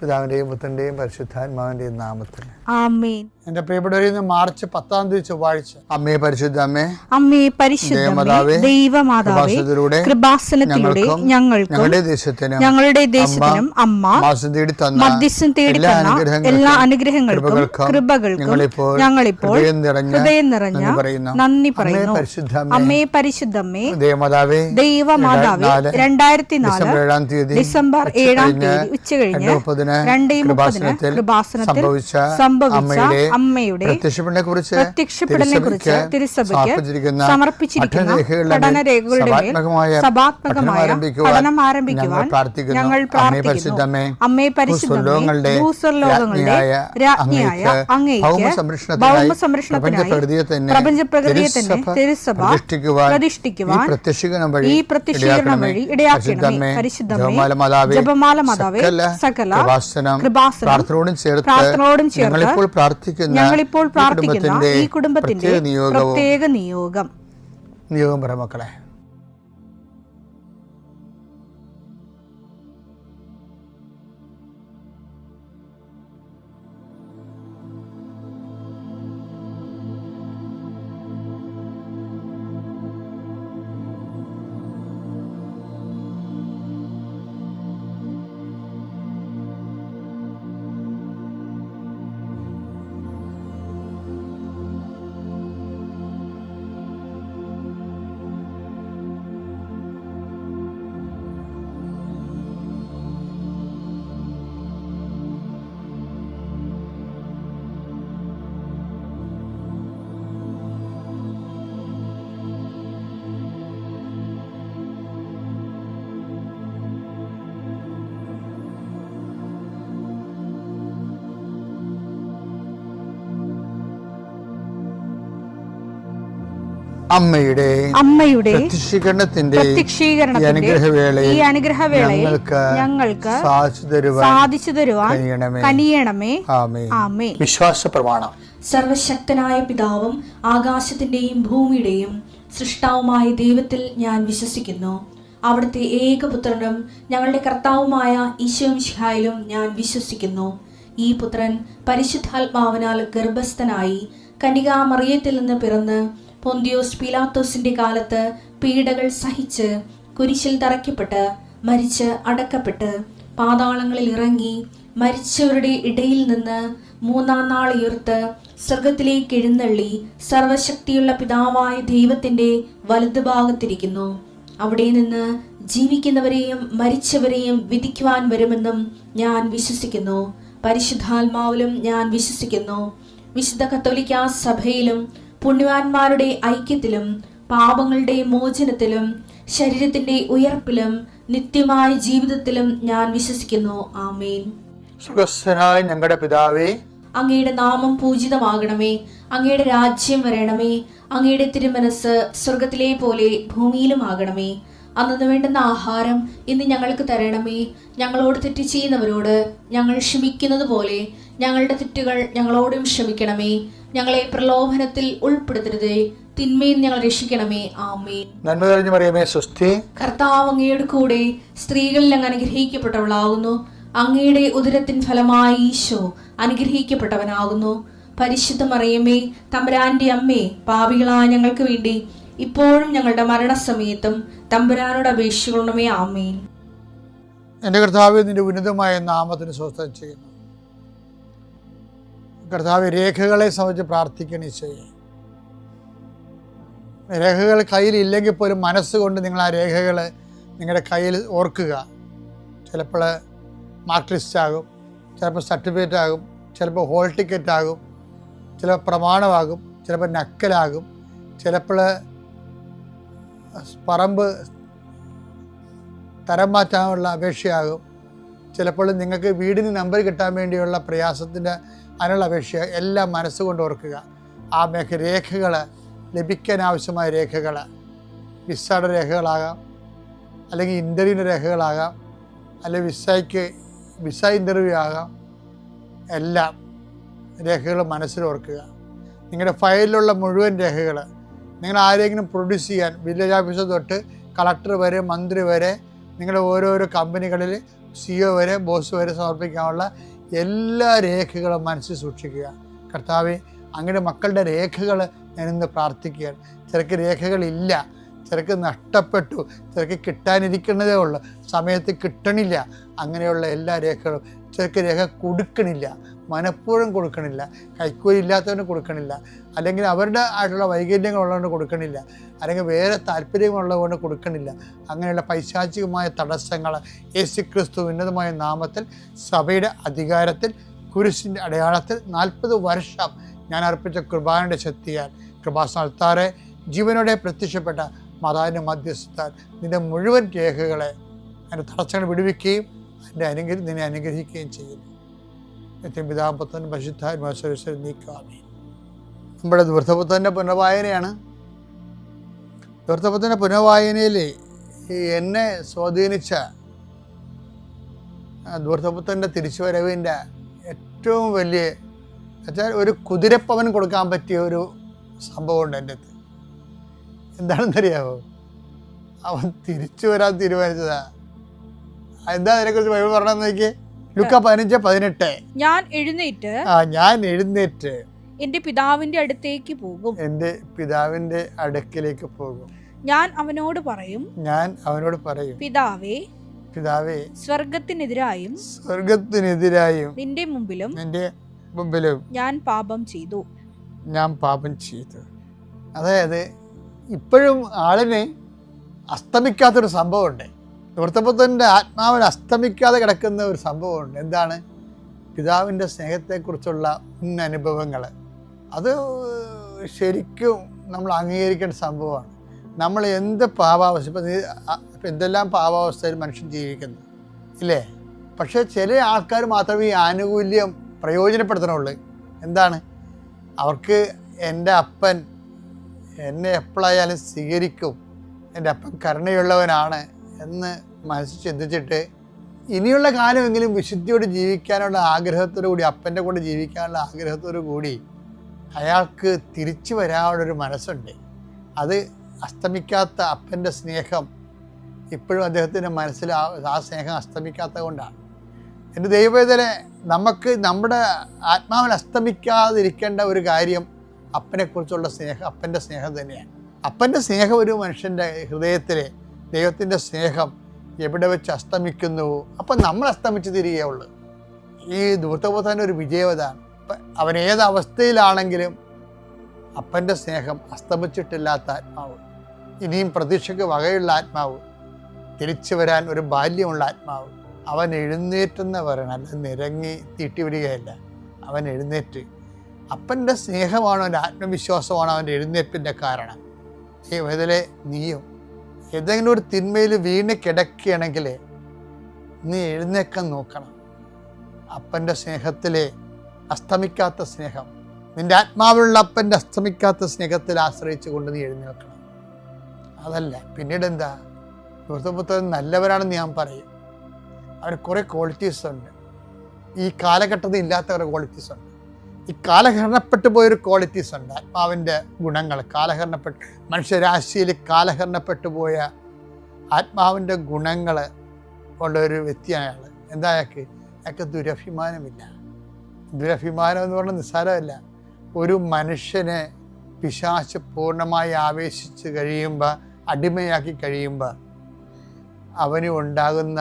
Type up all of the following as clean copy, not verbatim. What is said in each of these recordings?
പിതാവിൻ്റെയും പുത്രൻ്റെയും പരിശുദ്ധാത്മാവിൻ്റെയും നാമത്തിൽ ആമേൻ. എൻ്റെ പ്രിയപ്പെട്ടവരിൽ നിന്ന് മാർച്ച് 10 ചൊവ്വാഴ്ച. അമ്മേ പരിശുദ്ധ അമ്മേ, അമ്മേ പരിശുദ്ധമേ, ദൈവമാതാവേ, കൃപാസനത്തിലൂടെ ഞങ്ങൾക്കും ഞങ്ങളുടെ ദേശത്തിനും അമ്മ മധ്യസ്ഥം തേടി തന്ന എല്ലാ അനുഗ്രഹങ്ങൾക്കും കൃപകൾക്കും ഞങ്ങളിപ്പോൾ ഹൃദയം നിറഞ്ഞ നന്ദി പറയുന്നു. അമ്മേ പരിശുദ്ധമേ, ദൈവമാതാവേ, 2004 ഡിസംബർ 7 ഉച്ചകഴിഞ്ഞ് 2:30 കൃപാസനത്തിൽ സംഭവിച്ച അമ്മയുടെ പ്രത്യക്ഷപ്പെടലിനെക്കുറിച്ച് തിരുസഭയ്ക്ക് സമർപ്പിച്ചിരിക്കുന്ന പഠനരേഖകളുടെ മേൽ സഭാത്മകമായ പഠനം ആരംഭിക്കുവാൻ ഞങ്ങൾ പ്രാർത്ഥിക്കുന്നു. അമ്മേ പരിശുദ്ധമേ, ഭൂസ്വർലോകങ്ങളുടെ രാജ്ഞിയായ അങ്ങേയ്ക്ക് ഭൗമസംരക്ഷണത്തിനായി പ്രപഞ്ചപ്രകൃതിയെ തന്നെ തിരുസഭ പ്രതിഷ്ഠിക്കുവാൻ ഈ പ്രത്യക്ഷീകരണം വഴി ഇടയാക്കണമേ. പരിശുദ്ധമേ, ജപമാല മാതാവേ, സകല കൃപാസനം പ്രാർത്ഥനയോടും ചേർത്ത് ഞങ്ങളിപ്പോൾ പ്രാർത്ഥിക്കുന്ന ഈ കുടുംബത്തിന്റെ പ്രത്യേക നിയോഗം പറ മക്കളെ. അമ്മയുടെ പ്രത്യക്ഷീകരണത്തിന്റെ ഈ അനുഗ്രഹവേളയിൽ ഞങ്ങൾക്ക് സാധിച്ചു തരുവാൻ കനിയണമേ. ആമേൻ. വിശ്വാസ പ്രമാണം. സർവശക്തനായ പിതാവും ആകാശത്തിന്റെയും ഭൂമിയുടെയും സൃഷ്ടാവുമായ ദൈവത്തിൽ ഞാൻ വിശ്വസിക്കുന്നു. അവിടുത്തെ ഏകപുത്രനും ഞങ്ങളുടെ കർത്താവുമായ ഈശോമിശിഹായിലും ഞാൻ വിശ്വസിക്കുന്നു. ഈ പുത്രൻ പരിശുദ്ധാത്മാവിനാൽ ഗർഭസ്ഥനായി കന്യകാമറിയത്തിൽ നിന്ന് പിറന്ന് പൊന്തിയോസ് പീലാത്തോസിന്റെ കാലത്ത് പീഡകൾ സഹിച്ച് കുരിശിൽ തറയ്ക്കപ്പെട്ട് മരിച്ച് അടക്കപ്പെട്ട് പാതാളങ്ങളിൽ ഇറങ്ങി മരിച്ചവരുടെ ഇടയിൽ നിന്ന് 3-ാം നാൾ ഉയർത്ത് സ്വർഗത്തിലേക്ക് എഴുന്നള്ളി സർവശക്തിയുള്ള പിതാവായ ദൈവത്തിന്റെ വലതുഭാഗത്തിരിക്കുന്നു. അവിടെ നിന്ന് ജീവിക്കുന്നവരെയും മരിച്ചവരെയും വിധിക്കുവാൻ വരുമെന്നും ഞാൻ വിശ്വസിക്കുന്നു. പരിശുദ്ധാത്മാവിലും ഞാൻ വിശ്വസിക്കുന്നു. വിശുദ്ധ കത്തോലിക്കാ സഭയിലും പുണ്യവാന്മാരുടെ ഐക്യത്തിലും പാപങ്ങളുടെ മോചനത്തിലും ശരീരത്തിന്റെ ഉയർപ്പിലും നിത്യമായ ജീവിതത്തിലും ഞാൻ വിശ്വസിക്കുന്നു. ആമേൻ. സുഖസ്ഥനായ ഞങ്ങളുടെ പിതാവേ, അങ്ങയുടെ നാമം പൂജിതമാകണമേ. അങ്ങയുടെ രാജ്യം വരണമേ. അങ്ങയുടെ തിരുമനസ് സ്വർഗത്തിലെ പോലെ ഭൂമിയിലുമാകണമേ. അന്നു വേണ്ടുന്ന ആഹാരം ഇന്ന് ഞങ്ങൾക്ക് തരണമേ. ഞങ്ങളോട് തെറ്റ് ചെയ്യുന്നവരോട് ഞങ്ങൾ ക്ഷമിക്കുന്നത് പോലെ ഞങ്ങളുടെ തെറ്റുകൾ ഞങ്ങളോടും ക്ഷമിക്കണമേ. ഞങ്ങളെ പ്രലോഭനത്തിൽ ഉൾപ്പെടുത്തരുതേ, തിന്മയിൽ ഞങ്ങൾ രക്ഷിക്കണമേ. ആമേൻ. നന്മ നിറഞ്ഞ മറിയമേ, സ്വസ്തി. കർത്താവ് അങ്ങയുടെ കൂടെ സ്ത്രീകളിൽ അങ്ങ് അനുഗ്രഹിക്കപ്പെട്ടവളാകുന്നു. അങ്ങയുടെ ഉദരത്തിൻ ഫലമായി ഈശോ അനുഗ്രഹിക്കപ്പെട്ടവനാകുന്നു. പരിശുദ്ധ മറിയമേ, തമ്പുരാന്റെ അമ്മേ, പാപികളായ ഞങ്ങൾക്ക് വേണ്ടി ഇപ്പോഴും ഞങ്ങളുടെ മരണസമയത്തും തമ്പുരാനോട് അപേക്ഷിക്കണമേ. ആമേൻ. എൻ്റെ കർത്താവേ, നിന്റെ ഉന്നതമായ നാമത്തിന് സ്വസ്ഥം ചെയ്യുന്നു. കർത്താവ്, രേഖകളെ സംബന്ധിച്ച് പ്രാർത്ഥിക്കണേ ചെയ്യേ. രേഖകൾ കയ്യിലില്ലെങ്കിൽ പോലും മനസ്സുകൊണ്ട് നിങ്ങൾ ആ രേഖകൾ നിങ്ങളുടെ കയ്യിൽ ഓർക്കുക. ചിലപ്പോൾ മാർക്ക് ലിസ്റ്റ് ആകും, ചിലപ്പോൾ സർട്ടിഫിക്കറ്റ് ആകും, ചിലപ്പോൾ ഹോൾ ടിക്കറ്റ് ആകും, ചിലപ്പോൾ പ്രമാണമാകും, ചിലപ്പോൾ നക്കലാകും, ചിലപ്പോൾ പറമ്പ് തരം മാറ്റാനുള്ള അപേക്ഷയാകും, ചിലപ്പോൾ നിങ്ങൾക്ക് വീടിന് നമ്പർ കിട്ടാൻ വേണ്ടിയുള്ള പ്രയാസത്തിൻ്റെ അതിനുള്ള അപേക്ഷ. എല്ലാം മനസ്സുകൊണ്ട് ഓർക്കുക. ആ രേഖകൾ ലഭിക്കാൻ ആവശ്യമായ രേഖകൾ വിസയുടെ രേഖകളാകാം, അല്ലെങ്കിൽ ഇൻ്റർവ്യൂവിൻ്റെ രേഖകളാകാം, അല്ലെങ്കിൽ വിസ ഇൻ്റർവ്യൂ ആകാം. എല്ലാം രേഖകൾ മനസ്സിൽ ഓർക്കുക. നിങ്ങളുടെ ഫയലിലുള്ള മുഴുവൻ രേഖകൾ നിങ്ങൾ ആരെങ്കിലും പ്രൊഡ്യൂസ് ചെയ്യാൻ വില്ലേജ് ഓഫീസർ തൊട്ട് കളക്ടർ വരെ മന്ത്രി വരെ നിങ്ങളുടെ ഓരോരോ കമ്പനികളിൽ CEO വരെ ബോസ് വരെ സമർപ്പിക്കാനുള്ള എല്ലാ രേഖകളും മനസ്സിൽ സൂക്ഷിക്കുക. കർത്താവേ, അങ്ങയുടെ മക്കളുടെ രേഖകൾ ഞാനിന്ന് പ്രാർത്ഥിക്കുകയാണ്. ചിലക്ക് രേഖകളില്ല, ചിലക്ക് നഷ്ടപ്പെട്ടു, ചിലക്ക് കിട്ടാനിരിക്കുന്നതേ ഉള്ളൂ, സമയത്ത് കിട്ടണില്ല. അങ്ങനെയുള്ള എല്ലാ രേഖകളും, ചിലക്ക് രേഖ കൊടുക്കണില്ല, മനഃപൂർവ്വം കൊടുക്കണില്ല, കൈക്കൂലി ഇല്ലാത്തവന് കൊടുക്കണില്ല, അല്ലെങ്കിൽ അവരുടെ ആയിട്ടുള്ള വൈകല്യങ്ങളുള്ളതുകൊണ്ട് കൊടുക്കണില്ല, അല്ലെങ്കിൽ വേറെ താല്പര്യങ്ങളുള്ളതുകൊണ്ട് കൊടുക്കണില്ല. അങ്ങനെയുള്ള പൈശാചികമായ തടസ്സങ്ങൾ യേശുക്രിസ്തു ഉന്നതമായ നാമത്തിൽ സഭയുടെ അധികാരത്തിൽ കുരിശിൻ്റെ അടയാളത്തിൽ 40 വർഷം ഞാൻ അർപ്പിച്ച കൃപാന്റെ ശക്തിയാൽ കൃപാസ്ഥാനത്താറെ ജീവനോടെ പ്രത്യക്ഷപ്പെട്ട മാതാവിൻ്റെ മധ്യസ്ഥത്താൽ നിന്റെ മുഴുവൻ രേഖകളെ അതിൻ്റെ തടസ്സങ്ങൾ വിടുവിക്കുകയും നിന്നെ അനുഗ്രഹിക്കുകയും ചെയ്യുന്നു. പിതാപുത്രൻ പരിശുദ്ധാത്മാവിൽ നീക്കാമേ. നമ്മുടെ ധൂർത്തപുത്രൻ്റെ പുനർവായനയാണ്. ധൂർത്തപുത്രൻ്റെ പുനർവായനയിൽ എന്നെ സ്വാധീനിച്ച ധൂർത്തപുത്രൻ്റെ തിരിച്ചുവരവിൻ്റെ ഏറ്റവും വലിയ വെച്ചാൽ ഒരു കുതിരപ്പവൻ കൊടുക്കാൻ പറ്റിയ ഒരു സംഭവമുണ്ട് എൻ്റെ അടുത്ത്. എന്താണെന്നറിയാമോ? അവൻ തിരിച്ചു വരാൻ തീരുമാനിച്ചതാ. എന്താ അതിനെക്കുറിച്ച് ബൈബിൾ പറഞ്ഞെന്ന് നോക്കിയേ. ലൂക്കാ 15:18. ഞാൻ എഴുന്നേറ്റ് എന്റെ പിതാവിന്റെ അടുത്തേക്ക് പോകും. എന്റെ പിതാവിന്റെ അടുക്കിലേക്ക് പോകും. ഞാൻ അവനോട് പറയും, പിതാവേ, സ്വർഗത്തിനെതിരായും നിന്റെ മുമ്പിലും ഞാൻ പാപം ചെയ്തു. അതായത് ഇപ്പോഴും ആളിന് അസ്തമിക്കാത്തൊരു സംഭവമുണ്ട്. ധൂർത്തപുത്രൻ്റെ ആത്മാവിന് അസ്തമിക്കാതെ കിടക്കുന്ന ഒരു സംഭവമുണ്ട്. എന്താണ്? പിതാവിൻ്റെ സ്നേഹത്തെക്കുറിച്ചുള്ള അനുഭവങ്ങൾ. അത് ശരിക്കും നമ്മൾ അംഗീകരിക്കേണ്ട സംഭവമാണ്. നമ്മൾ എന്ത് പാപാവസ്ഥ, ഇപ്പം എന്തെല്ലാം പാപാവസ്ഥയിൽ മനുഷ്യൻ ജീവിക്കുന്നു ഇല്ലേ? പക്ഷേ ചില ആൾക്കാർ മാത്രമേ ഈ ആനുകൂല്യം പ്രയോജനപ്പെടുത്തണുള്ളൂ. എന്താണ്? അവർക്ക് എൻ്റെ അപ്പൻ എന്നെ എപ്പോഴായാലും സ്വീകരിക്കും, എൻ്റെ അപ്പൻ കരുണയുള്ളവനാണ് എന്ന് മനസ്സിൽ ചിന്തിച്ചിട്ട് ഇനിയുള്ള കാലമെങ്കിലും വിശുദ്ധിയോട് ജീവിക്കാനുള്ള ആഗ്രഹത്തോടു കൂടി, അപ്പൻ്റെ കൂടെ ജീവിക്കാനുള്ള ആഗ്രഹത്തോടു കൂടി അയാൾക്ക് തിരിച്ചു വരാനുള്ളൊരു മനസ്സുണ്ട്. അത് അസ്തമിക്കാത്ത അപ്പൻ്റെ സ്നേഹം ഇപ്പോഴും അദ്ദേഹത്തിൻ്റെ മനസ്സിൽ ആ സ്നേഹം അസ്തമിക്കാത്തത് കൊണ്ടാണ്. എൻ്റെ ദൈവവേദനെ നമുക്ക് നമ്മുടെ ആത്മാവിൽ അസ്തമിക്കാതിരിക്കേണ്ട ഒരു കാര്യം അപ്പനെക്കുറിച്ചുള്ള സ്നേഹം, അപ്പൻ്റെ സ്നേഹം തന്നെയാണ്. അപ്പൻ്റെ സ്നേഹം ഒരു മനുഷ്യൻ്റെ ഹൃദയത്തിൽ ദൈവത്തിൻ്റെ സ്നേഹം എവിടെ വെച്ച് അസ്തമിക്കുന്നുവോ അപ്പം നമ്മൾ അസ്തമിച്ച് തിരികെയുള്ളൂ. ഈ ധൂർത്തപുത്രൻ്റെ ഒരു വിജയവതാണ്. അവൻ ഏത് അവസ്ഥയിലാണെങ്കിലും അപ്പൻ്റെ സ്നേഹം അസ്തമിച്ചിട്ടില്ലാത്ത ആത്മാവ്, ഇനിയും പ്രതീക്ഷയ്ക്ക് വകയുള്ള ആത്മാവ്, തിരിച്ചു വരാൻ ഒരു ബാല്യമുള്ള ആത്മാവ്. അവൻ എഴുന്നേറ്റെന്ന് പറയണം, അല്ല നിരങ്ങി തീട്ടിവിടുകയല്ല. അവൻ എഴുന്നേറ്റ്. അപ്പൻ്റെ സ്നേഹമാണ്, അവൻ്റെ ആത്മവിശ്വാസമാണ് അവൻ്റെ എഴുന്നേൽപ്പിൻ്റെ കാരണം. ഈ വേദലെ നീയും ഏതെങ്കിലും ഒരു തിന്മയിൽ വീണ് കിടക്കുകയാണെങ്കിൽ നീ എഴുന്നേക്കാൻ നോക്കണം. അപ്പൻ്റെ സ്നേഹത്തിലെ അസ്തമിക്കാത്ത സ്നേഹം, നിൻ്റെ ആത്മാവിലുള്ള അപ്പൻ്റെ അസ്തമിക്കാത്ത സ്നേഹത്തിൽ ആശ്രയിച്ചു കൊണ്ട് നീ എഴുന്നേൽക്കണം. അതല്ല പിന്നീട് എന്താ? ധൂർത്തപുത്രൻ നല്ലവരാണെന്ന് ഞാൻ പറയും. അവന് കുറേ ക്വാളിറ്റീസ് ഉണ്ട്. ഈ കാലഘട്ടത്തിൽ ഇല്ലാത്ത കുറേ ക്വാളിറ്റീസ് ഉണ്ട്. ഈ കാലഹരണപ്പെട്ടു പോയൊരു ക്വാളിറ്റീസ് ഉണ്ട്. ആത്മാവിൻ്റെ ഗുണങ്ങൾ കാലഹരണപ്പെട്ട്, മനുഷ്യരാശിയിൽ കാലഹരണപ്പെട്ടു പോയ ആത്മാവിൻ്റെ ഗുണങ്ങൾ ഉള്ളൊരു വ്യക്തിയാണ് അയാൾ. എന്താ അയാൾക്ക് ദുരഭിമാനമില്ല. ദുരഭിമാനം എന്ന് പറഞ്ഞാൽ നിസ്സാരമല്ല. ഒരു മനുഷ്യനെ പിശാച് പൂർണ്ണമായി ആവേശിച്ച് കഴിയുമ്പോൾ, അടിമയാക്കി കഴിയുമ്പോൾ അവന് ഉണ്ടാകുന്ന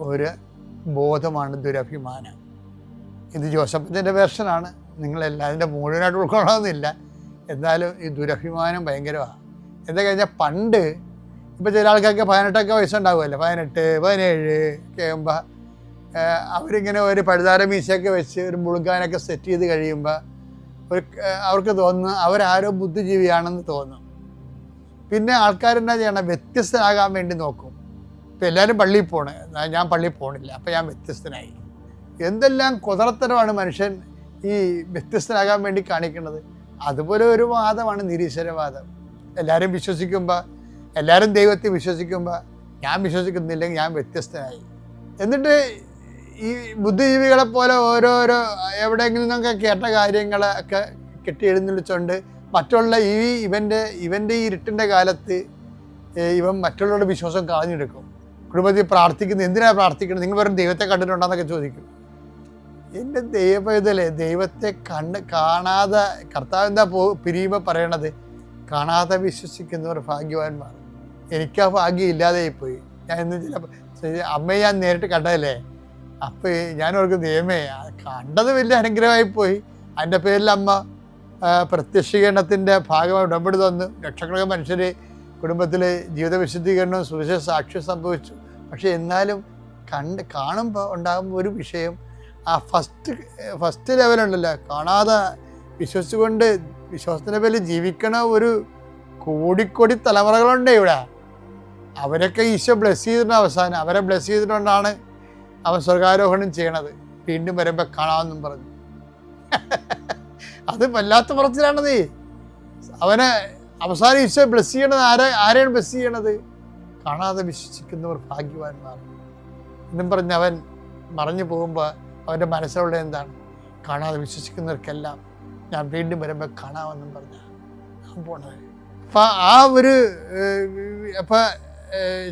ഒരു ബോധമാണ് ദുരഭിമാനം. ഇത് ജോസഫിൻ്റെ വേർഷനാണ്. നിങ്ങളെല്ലാതിൻ്റെ മുഴുവനായിട്ട് ഉൾക്കൊള്ളണമെന്നില്ല. എന്നാലും ഈ ദുരഭിമാനം ഭയങ്കരമാണ്. എന്താ കഴിഞ്ഞാൽ പണ്ട് ഇപ്പോൾ ചില ആൾക്കാർക്ക് 18 വയസ്സുണ്ടാകുമല്ലോ, 18, 17 ഒക്കെ ആകുമ്പോൾ അവരിങ്ങനെ ഒരു പഴുതാര മീശയൊക്കെ വെച്ച് ഒരു മുളുകാനൊക്കെ സെറ്റ് ചെയ്ത് കഴിയുമ്പോൾ അവർക്ക് തോന്നുന്നു അവരാരോ ബുദ്ധിജീവിയാണെന്ന് തോന്നും. പിന്നെ ആൾക്കാരെന്നാ ചെയ്യണം? വ്യത്യസ്തനാകാൻ വേണ്ടി നോക്കും. ഇപ്പം എല്ലാവരും പള്ളിയിൽ പോകണം, ഞാൻ പള്ളിയിൽ പോകണില്ല, അപ്പം ഞാൻ വ്യത്യസ്തനായി. എന്തെല്ലാം കുതറത്തരമാണ് മനുഷ്യൻ ഈ വ്യത്യസ്തനാകാൻ വേണ്ടി കാണിക്കുന്നത്. അതുപോലെ ഒരു വാദമാണ് നിരീശ്വരവാദം. എല്ലാവരും വിശ്വസിക്കുമ്പോൾ, എല്ലാവരും ദൈവത്തെ വിശ്വസിക്കുമ്പോൾ ഞാൻ വിശ്വസിക്കുന്നില്ലെങ്കിൽ ഞാൻ വ്യത്യസ്തനായി. എന്നിട്ട് ഈ ബുദ്ധിജീവികളെ പോലെ ഓരോരോ എവിടെയെങ്കിലും നിന്നൊക്കെ കേട്ട കാര്യങ്ങളൊക്കെ കെട്ടി എഴുന്നള്ളിച്ചുകൊണ്ട് മറ്റുള്ള ഇവൻ്റെ ഈ ഇരുട്ടിൻ്റെ കാലത്ത് ഇവൻ മറ്റുള്ളവരുടെ വിശ്വാസം കളഞ്ഞെടുക്കും. കുടുംബത്തിൽ പ്രാർത്ഥിക്കുന്നത് എന്തിനാണ് പ്രാർത്ഥിക്കുന്നത്, നിങ്ങൾ വെറും ദൈവത്തെ കണ്ടിട്ടുണ്ടെന്നൊക്കെ ചോദിക്കും. എൻ്റെ ദൈവപൈതലേ, ദൈവത്തെ കാണാതെ കർത്താവ് എന്താ പിരിയുമ്പോൾ പറയണത്, കാണാതെ വിശ്വസിക്കുന്നവർ ഭാഗ്യവാന്മാർ. എനിക്ക് ആ ഭാഗ്യം ഇല്ലാതെയായിപ്പോയി. ഞാൻ ഇന്ന് അമ്മയെ ഞാൻ നേരിട്ട് കണ്ടതല്ലേ, അപ്പോൾ ഞാൻ ഓർക്കും ദൈവമേ കണ്ടത് വലിയ അനുഗ്രഹമായിപ്പോയി. അതിൻ്റെ പേരിൽ അമ്മ പ്രത്യക്ഷീകരണത്തിൻ്റെ ഭാഗമായി ഉടമ്പടി തന്നു. ലക്ഷക്കണക്കിന് മനുഷ്യർ കുടുംബത്തിൽ ജീവിത വിശുദ്ധീകരണവും സുവിശേഷ സാക്ഷ്യം സംഭവിച്ചു. പക്ഷേ എന്നാലും കാണുമ്പോൾ ഉണ്ടാകുമ്പോൾ ഒരു വിഷയം, ആ ഫസ്റ്റ് ലെവലുണ്ടല്ലോ, കാണാതെ വിശ്വസിച്ചുകൊണ്ട് വിശ്വാസത്തിൻ്റെ പേരിൽ ജീവിക്കണ ഒരു കോടിക്കോടി തലമുറകളുണ്ട് ഇവിടെ. അവരൊക്കെ ഈശോ ബ്ലെസ് ചെയ്തിട്ടുണ്ട്. അവസാനം അവരെ ബ്ലെസ് ചെയ്തിട്ടുകൊണ്ടാണ് അവൻ സ്വർഗാരോഹണം ചെയ്യണത്. വീണ്ടും വരുമ്പോൾ കാണാമെന്നും പറഞ്ഞു. അത് വല്ലാത്ത പറച്ചിലാണത്. അവനെ അവസാനം ഈശോ ബ്ലെസ് ചെയ്യണത് ആരെയാണ് ബ്ലെസ് ചെയ്യണത്? കാണാതെ വിശ്വസിക്കുന്നവർ ഭാഗ്യവാന്മാർ എന്നും പറഞ്ഞ് അവൻ മറഞ്ഞു പോകുമ്പോൾ അവൻ്റെ മനസ്സിലുള്ള എന്താണ്, കാണാതെ വിശ്വസിക്കുന്നവർക്കെല്ലാം ഞാൻ വീണ്ടും വരുമ്പോൾ കാണാമെന്നും പറഞ്ഞ പോണത്. അപ്പം ആ ഒരു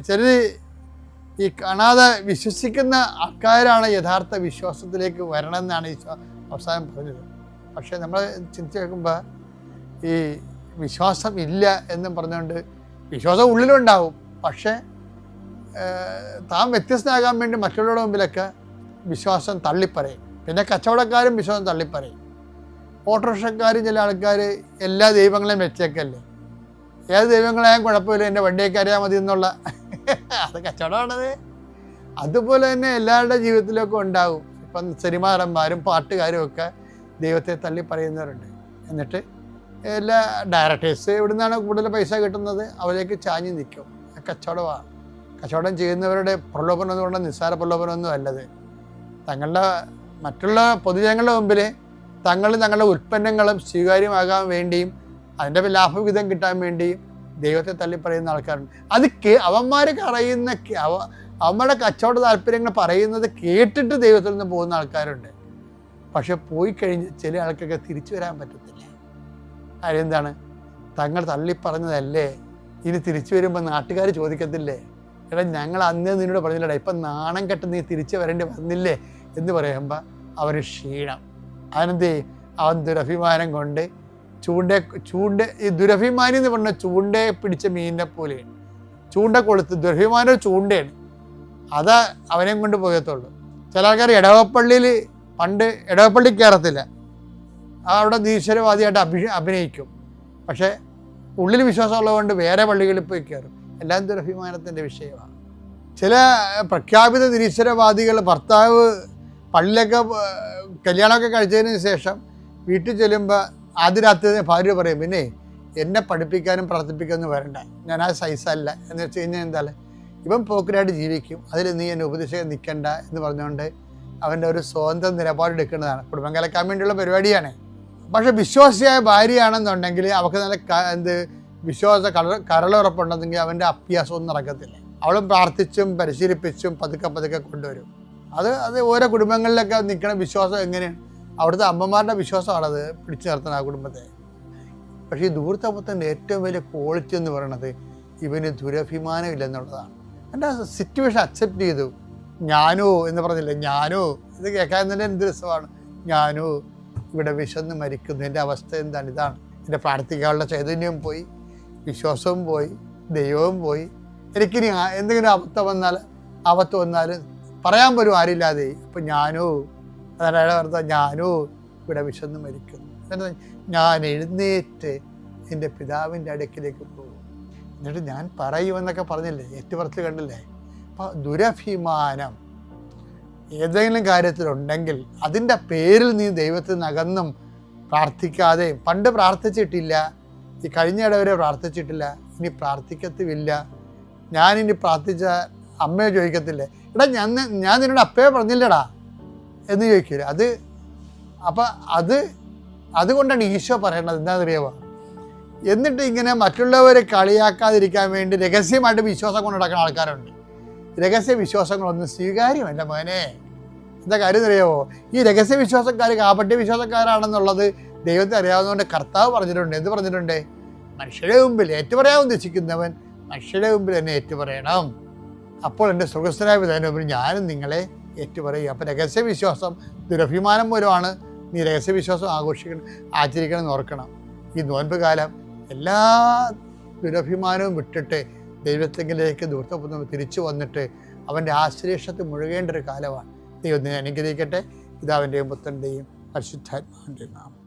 ചിലർ ഈ കാണാതെ വിശ്വസിക്കുന്ന ആൾക്കാരാണ് യഥാർത്ഥ വിശ്വാസത്തിലേക്ക് വരണമെന്നാണ് ഈശോ അവസാനം പറഞ്ഞത്. പക്ഷേ നമ്മൾ ചിന്തിച്ച് നോക്കുമ്പോൾ ഈ വിശ്വാസം ഇല്ല എന്നും പറഞ്ഞുകൊണ്ട്, വിശ്വാസം ഉള്ളിലുണ്ടാവും, പക്ഷേ താൻ വ്യത്യസ്തനാകാൻ വേണ്ടി മറ്റുള്ളവരുടെ മുമ്പിലൊക്കെ വിശ്വാസം തള്ളിപ്പറയും. പിന്നെ കച്ചവടക്കാരും വിശ്വാസം തള്ളിപ്പറയും. ഓട്ടോറിക്ഷക്കാരും ചില ആൾക്കാർ എല്ലാ ദൈവങ്ങളെയും വെച്ചേക്കല്ലേ, ഏത് ദൈവങ്ങളായാലും കുഴപ്പമില്ല, എൻ്റെ വണ്ടിയൊക്കെ അറിയാൻ മതി എന്നുള്ള അത് കച്ചവടമാണത്. അതുപോലെ തന്നെ എല്ലാവരുടെ ജീവിതത്തിലൊക്കെ ഉണ്ടാകും. ഇപ്പം സിനിമാറന്മാരും പാട്ടുകാരും ഒക്കെ ദൈവത്തെ തള്ളി പറയുന്നവരുണ്ട്. എന്നിട്ട് എല്ലാ ഡയറക്ടേഴ്സ് എവിടെ നിന്നാണ് കൂടുതൽ പൈസ കിട്ടുന്നത് അവരേക്ക് ചാഞ്ഞ് നിൽക്കും. കച്ചവടമാണ്. കച്ചവടം ചെയ്യുന്നവരുടെ പ്രലോഭനം എന്ന് പറഞ്ഞാൽ നിസ്സാര പ്രലോഭനമൊന്നും അല്ലത്. തങ്ങളുടെ മറ്റുള്ള പൊതുജനങ്ങളുടെ മുമ്പിൽ തങ്ങളുടെ ഉൽപ്പന്നങ്ങളും സ്വീകാര്യമാകാൻ വേണ്ടിയും അതിൻ്റെ ലാഭവിഹിതം കിട്ടാൻ വേണ്ടിയും ദൈവത്തെ തള്ളിപ്പറയുന്ന ആൾക്കാരുണ്ട്. അത് അവന്മാർ പറയുന്ന അവന്മാരുടെ കച്ചവട താല്പര്യങ്ങൾ പറയുന്നത് കേട്ടിട്ട് ദൈവത്തിൽ നിന്ന് പോകുന്ന ആൾക്കാരുണ്ട്. പക്ഷെ പോയി കഴിഞ്ഞ് ചില ആൾക്കൊക്കെ തിരിച്ചു വരാൻ പറ്റത്തില്ല. കാര്യം എന്താണ്? തങ്ങൾ തള്ളിപ്പറഞ്ഞതല്ലേ ഇനി തിരിച്ചു വരുമ്പോൾ നാട്ടുകാർ ചോദിക്കത്തില്ലേ, എടാ ഞങ്ങൾ അന്നേ നിന്നോട് പറഞ്ഞില്ലടാ, ഇപ്പം നാണം കെട്ട് നീ തിരിച്ചു വരേണ്ടി വന്നില്ലേ എന്ന് പറയുമ്പോൾ അവർ ക്ഷീണം. അതിനെന്തേ അവൻ ദുരഭിമാനം കൊണ്ട് ചൂണ്ട ഈ ദുരഭിമാനി എന്ന് പറഞ്ഞാൽ ചൂണ്ടയെ പിടിച്ച മീനിനെ പോലെയാണ്. ചൂണ്ട കൊളുത്ത് ദുരഭിമാനം ചൂണ്ടയാണ്. അതാ അവനെയും കൊണ്ട് പോകത്തുള്ളൂ. ചില ആൾക്കാർ ഇടവപ്പള്ളിയിൽ പണ്ട് ഇടവപ്പള്ളി കയറത്തില്ല, അവിടെ ഈശ്വരവാദിയായിട്ട് അഭിനയിക്കും. പക്ഷേ ഉള്ളിൽ വിശ്വാസമുള്ളതുകൊണ്ട് വേറെ പള്ളികളിൽ പോയി കയറും. എല്ലാം ദുരഭിമാനത്തിൻ്റെ വിഷയമാണ്. ചില പ്രഖ്യാപിത നിരീശ്വരവാദികൾ ഭർത്താവ് പള്ളിയിലൊക്കെ കല്യാണമൊക്കെ കഴിച്ചതിന് ശേഷം വീട്ടിൽ ചെല്ലുമ്പോൾ ആദ്യ രാത്രി ഭാര്യ പറയും, പിന്നെ എന്നെ പഠിപ്പിക്കാനും പ്രാർത്ഥിപ്പിക്കാനും വരണ്ട, ഞാൻ ആ സൈസല്ല എന്ന് വെച്ച് കഴിഞ്ഞാൽ എന്താണ്, ഇവൻ പോക്കരായിട്ട് ജീവിക്കും, അതിൽ നീ എന്നെ ഉപദേശിക്കാൻ നിൽക്കണ്ട എന്ന് പറഞ്ഞുകൊണ്ട് അവൻ്റെ ഒരു സ്വന്തം നിലപാടെടുക്കുന്നതാണ്. കുടുംബം കലക്കാൻ വേണ്ടിയുള്ള പരിപാടിയാണ്. പക്ഷേ വിശ്വാസിയായ ഭാര്യയാണെന്നുണ്ടെങ്കിൽ അവൾക്ക് നല്ല വിശ്വാസ കരളുറപ്പുണ്ടെങ്കിൽ അവൻ്റെ അഭ്യാസമൊന്നും നടക്കത്തില്ല. അവളും പ്രാർത്ഥിച്ചും പരിശീലിപ്പിച്ചും പതുക്കെ കൊണ്ടുവരും. അത് ഓരോ കുടുംബങ്ങളിലൊക്കെ നിൽക്കുന്ന വിശ്വാസം എങ്ങനെയാണ്, അവിടുത്തെ അമ്മമാരുടെ വിശ്വാസമാണത് പിടിച്ചു നിർത്തുന്നത് ആ കുടുംബത്തെ. പക്ഷേ ഈ ധൂർത്തമത്തിൻ്റെ ഏറ്റവും വലിയ ക്വാളിറ്റി എന്ന് പറയുന്നത് ഇവന് ദുരഭിമാനം ഇല്ലെന്നുള്ളതാണ്. എൻ്റെ സിറ്റുവേഷൻ അക്സെപ്റ്റ് ചെയ്തു. ഞാനോ എന്ന് പറഞ്ഞില്ല, ഞാനോ ഇത് കേൾക്കാൻ തന്നെ എന്ത് രസമാണ്. ഞാനോ ഇവിടെ വിശന്ന് മരിക്കുന്നു, എൻ്റെ അവസ്ഥ എന്താണ്, ഇതാണ്. എൻ്റെ പ്രാർത്ഥിക്കാനുള്ള ചൈതന്യവും പോയി, വിശ്വാസവും പോയി, ദൈവവും പോയി. എനിക്കിനി എന്തെങ്കിലും ആപത്ത് വന്നാലും പറയാൻ പോലും ആരില്ലാതെ. അപ്പം ഞാനോ അതാണ് അർത്ഥം, ഞാനോ ഇവിടെ വിശന്ന് മരിക്കുന്നു. ഞാൻ എഴുന്നേറ്റ് എൻ്റെ പിതാവിൻ്റെ അടുക്കിലേക്ക് പോകും, എന്നിട്ട് ഞാൻ പറയുമെന്നൊക്കെ പറഞ്ഞില്ലേ, ഏറ്റുപറച്ചിൽ കണ്ടില്ലേ. അപ്പോൾ ദുരഭിമാനം ഏതെങ്കിലും കാര്യത്തിലുണ്ടെങ്കിൽ അതിൻ്റെ പേരിൽ നീ ദൈവത്തിൽ നകന്നും പ്രാർത്ഥിക്കാതെ, പണ്ട് പ്രാർത്ഥിച്ചിട്ടില്ല, ഈ കഴിഞ്ഞ ഇടവരെ പ്രാർത്ഥിച്ചിട്ടില്ല, ഇനി പ്രാർത്ഥിക്കത്തുമില്ല, ഞാനിനി പ്രാർത്ഥിച്ച അമ്മയെ ചോദിക്കത്തില്ലേ, എടാ ഞാൻ നിന്നോട് അപ്പയെ പറഞ്ഞില്ലടാ എന്ന് ചോദിക്കില്ല. അതുകൊണ്ടാണ് ഈശോ പറയണത് എന്താണെന്നറിയാമോ, എന്നിട്ട് ഇങ്ങനെ മറ്റുള്ളവരെ കളിയാക്കാതിരിക്കാൻ വേണ്ടി രഹസ്യമായിട്ട് വിശ്വാസം കൊണ്ട് നടക്കുന്ന ആൾക്കാരുണ്ട്. രഹസ്യ വിശ്വാസങ്ങളൊന്നും സ്വീകാര്യമല്ല മോനെ. എന്താ കാര്യം അറിയാമോ, ഈ രഹസ്യ വിശ്വാസക്കാർ കാപട്യ വിശ്വാസക്കാരാണെന്നുള്ളത് ദൈവത്തെ അറിയാവുന്നതുകൊണ്ട് കർത്താവ് പറഞ്ഞിട്ടുണ്ട്. എന്ത് പറഞ്ഞിട്ടുണ്ട്? മനുഷ്യരുടെ മുമ്പിൽ ഏറ്റുപറയാൻ ഉദ്ദേശിക്കുന്നവൻ മനുഷ്യരുടെ മുമ്പിൽ എന്നെ ഏറ്റുപറയണം. അപ്പോൾ എൻ്റെ സ്വർഗസ്ഥനായ പിതാവിൻ്റെ മുമ്പിൽ ഞാനും നിങ്ങളെ ഏറ്റുപറയും. അപ്പം രഹസ്യവിശ്വാസം ദുരഭിമാനം മൂലമാണ് നീ രഹസ്യവിശ്വാസം ആചരിക്കണം എന്ന് ഓർക്കണം. ഈ നോൻപ് കാലം എല്ലാ ദുരഭിമാനവും വിട്ടിട്ട് ദൈവത്തെങ്കിലേക്ക് ദൂർത്തപ്പുറത്ത് തിരിച്ചു വന്നിട്ട് അവൻ്റെ ആശ്ലേഷത്തിൽ മുഴുകേണ്ട ഒരു കാലമാണ്. ദൈവത്തിനെ അനുഗ്രഹിക്കട്ടെ. പിതാവിൻ്റെയും പുത്രൻ്റെയും പരിശുദ്ധാത്മാവിൻ്റെയും നാമം.